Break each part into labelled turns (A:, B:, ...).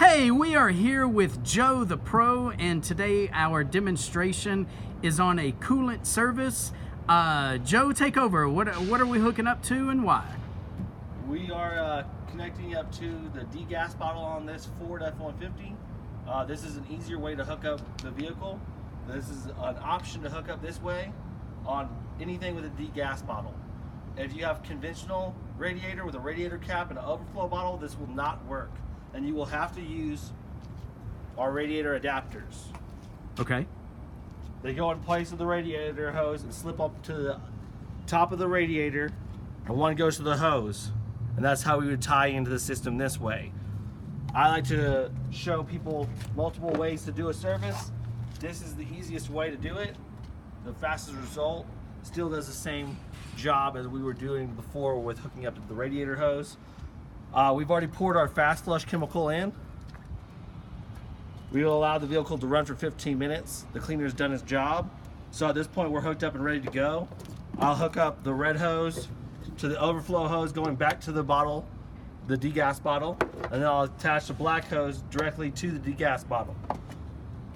A: Hey, we are here with Joe the Pro, and today our demonstration is on a coolant service. Joe, take over. What are we hooking up to and why?
B: We are connecting up to the degas bottle on this Ford F-150. This is an easier way to hook up the vehicle. This is an option to hook up this way on anything with a degas bottle. If you have conventional radiator with a radiator cap and an overflow bottle, this will not work. And you will have to use our radiator adapters.
A: Okay.
B: They go in place of the radiator hose and slip up to the top of the radiator, and one goes to the hose. And that's how we would tie into the system this way. I like to show people multiple ways to do a service. This is the easiest way to do it. The fastest result. Still does the same job as we were doing before with hooking up to the radiator hose. We've already poured our fast flush chemical in. We will allow the vehicle to run for 15 minutes. The cleaner's done its job. So at this point we're hooked up and ready to go. I'll hook up the red hose to the overflow hose going back to the bottle, the degas bottle, and then I'll attach the black hose directly to the degas bottle.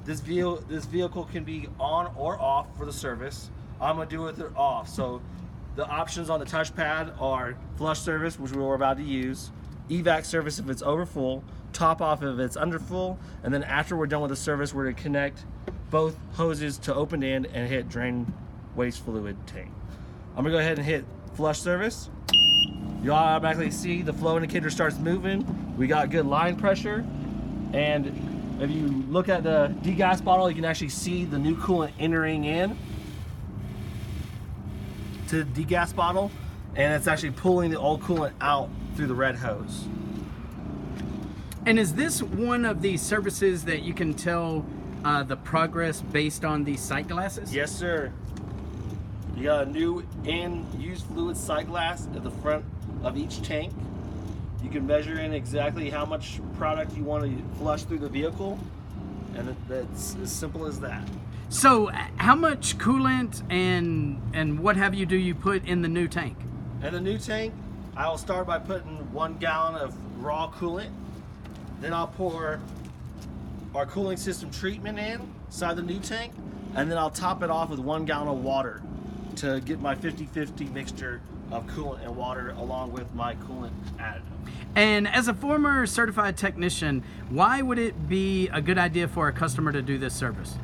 B: This vehicle can be on or off for the service. I'm gonna do it off. So the options on the touchpad are flush service, which we're about to use, evac service if it's over full, top off if it's under full, and then after we're done with the service, we're gonna connect both hoses to open end and hit drain waste fluid tank. I'm gonna go ahead and hit flush service. You'll automatically see the flow indicator starts moving. We got good line pressure, and if you look at the degas bottle, you can actually see the new coolant entering in to the degas bottle, and it's actually pulling the old coolant out through the red hose.
A: And is this one of the services that you can tell the progress based on the sight glasses?
B: Yes, sir. You got a new and used fluid sight glass at the front of each tank. You can measure in exactly how much product you want to flush through the vehicle, and that's as simple as that.
A: So how much coolant and what have you do you put in the new tank?
B: In the new tank, I will start by putting 1 gallon of raw coolant. Then I'll pour our cooling system treatment inside the new tank, and then I'll top it off with 1 gallon of water to get my 50-50 mixture of coolant and water along with my coolant additive.
A: And as a former certified technician, why would it be a good idea for a customer to do this service?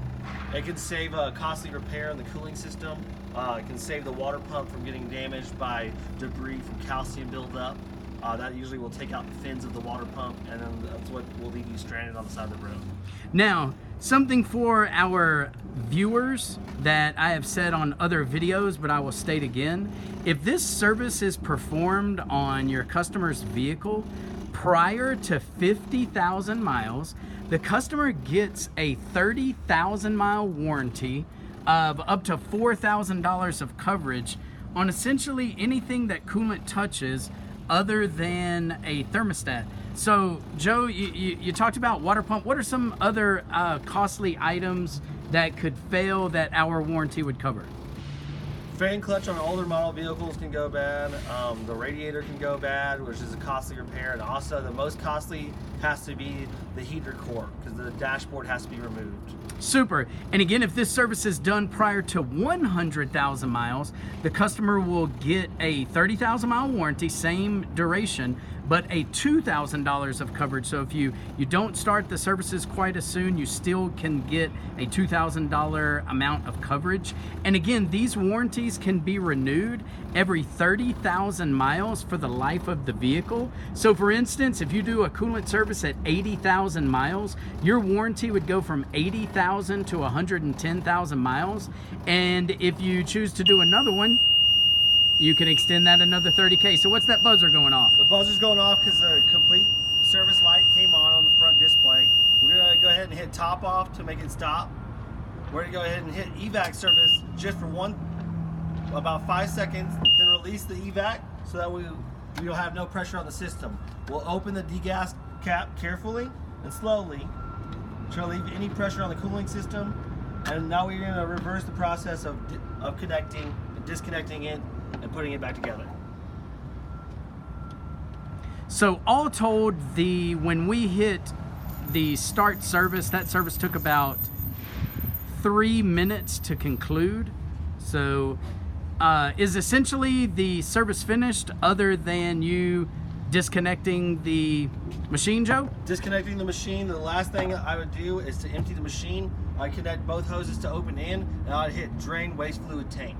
B: It can save a costly repair in the cooling system. It can save the water pump from getting damaged by debris from calcium buildup. That usually will take out the fins of the water pump, and then that's what will leave you stranded on the side of the road.
A: Now, something for our viewers that I have said on other videos, but I will state again. If this service is performed on your customer's vehicle prior to 50,000 miles, the customer gets a 30,000 mile warranty of up to $4,000 of coverage on essentially anything that coolant touches other than a thermostat. So Joe, you talked about water pump. What are some other costly items that could fail that our warranty would cover?
B: Fan clutch on older model vehicles can go bad. The radiator can go bad, which is a costly repair. And also the most costly has to be the heater core, because the dashboard has to be removed.
A: Super. And again, if this service is done prior to 100,000 miles, the customer will get a 30,000 mile warranty, same duration, but a $2,000 of coverage. So if you don't start the services quite as soon, you still can get a $2,000 amount of coverage. And again, these warranties can be renewed every 30,000 miles for the life of the vehicle. So for instance, if you do a coolant service at 80,000 miles, your warranty would go from 80,000 to 110,000 miles. And if you choose to do another one, you can extend that another 30K. So what's that buzzer going off?
B: The buzzer's going off because the complete service light came on the front display. We're gonna go ahead and hit top off to make it stop. We're gonna go ahead and hit evac service just for about 5 seconds, then release the evac so that we'll have no pressure on the system. We'll open the degas cap carefully and slowly to relieve any pressure on the cooling system. And now we're gonna reverse the process of connecting and disconnecting it and putting it back together.
A: So all told, when we hit the start service, that service took about 3 minutes to conclude. So is essentially the service finished other than you disconnecting the machine, Joe?
B: Disconnecting the machine. The last thing I would do is to empty the machine. I'd connect both hoses to open in, and I'd hit drain waste fluid tank.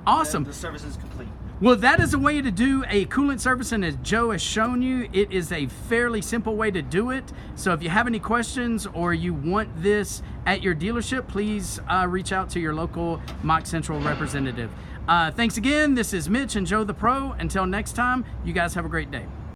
A: Awesome.
B: And the service is complete.
A: Well, that is a way to do a coolant service, and as Joe has shown you, it is a fairly simple way to do it. So if you have any questions or you want this at your dealership, please reach out to your local MOC Central representative. Thanks again. This is Mitch and Joe the Pro. Until next time, you guys have a great day.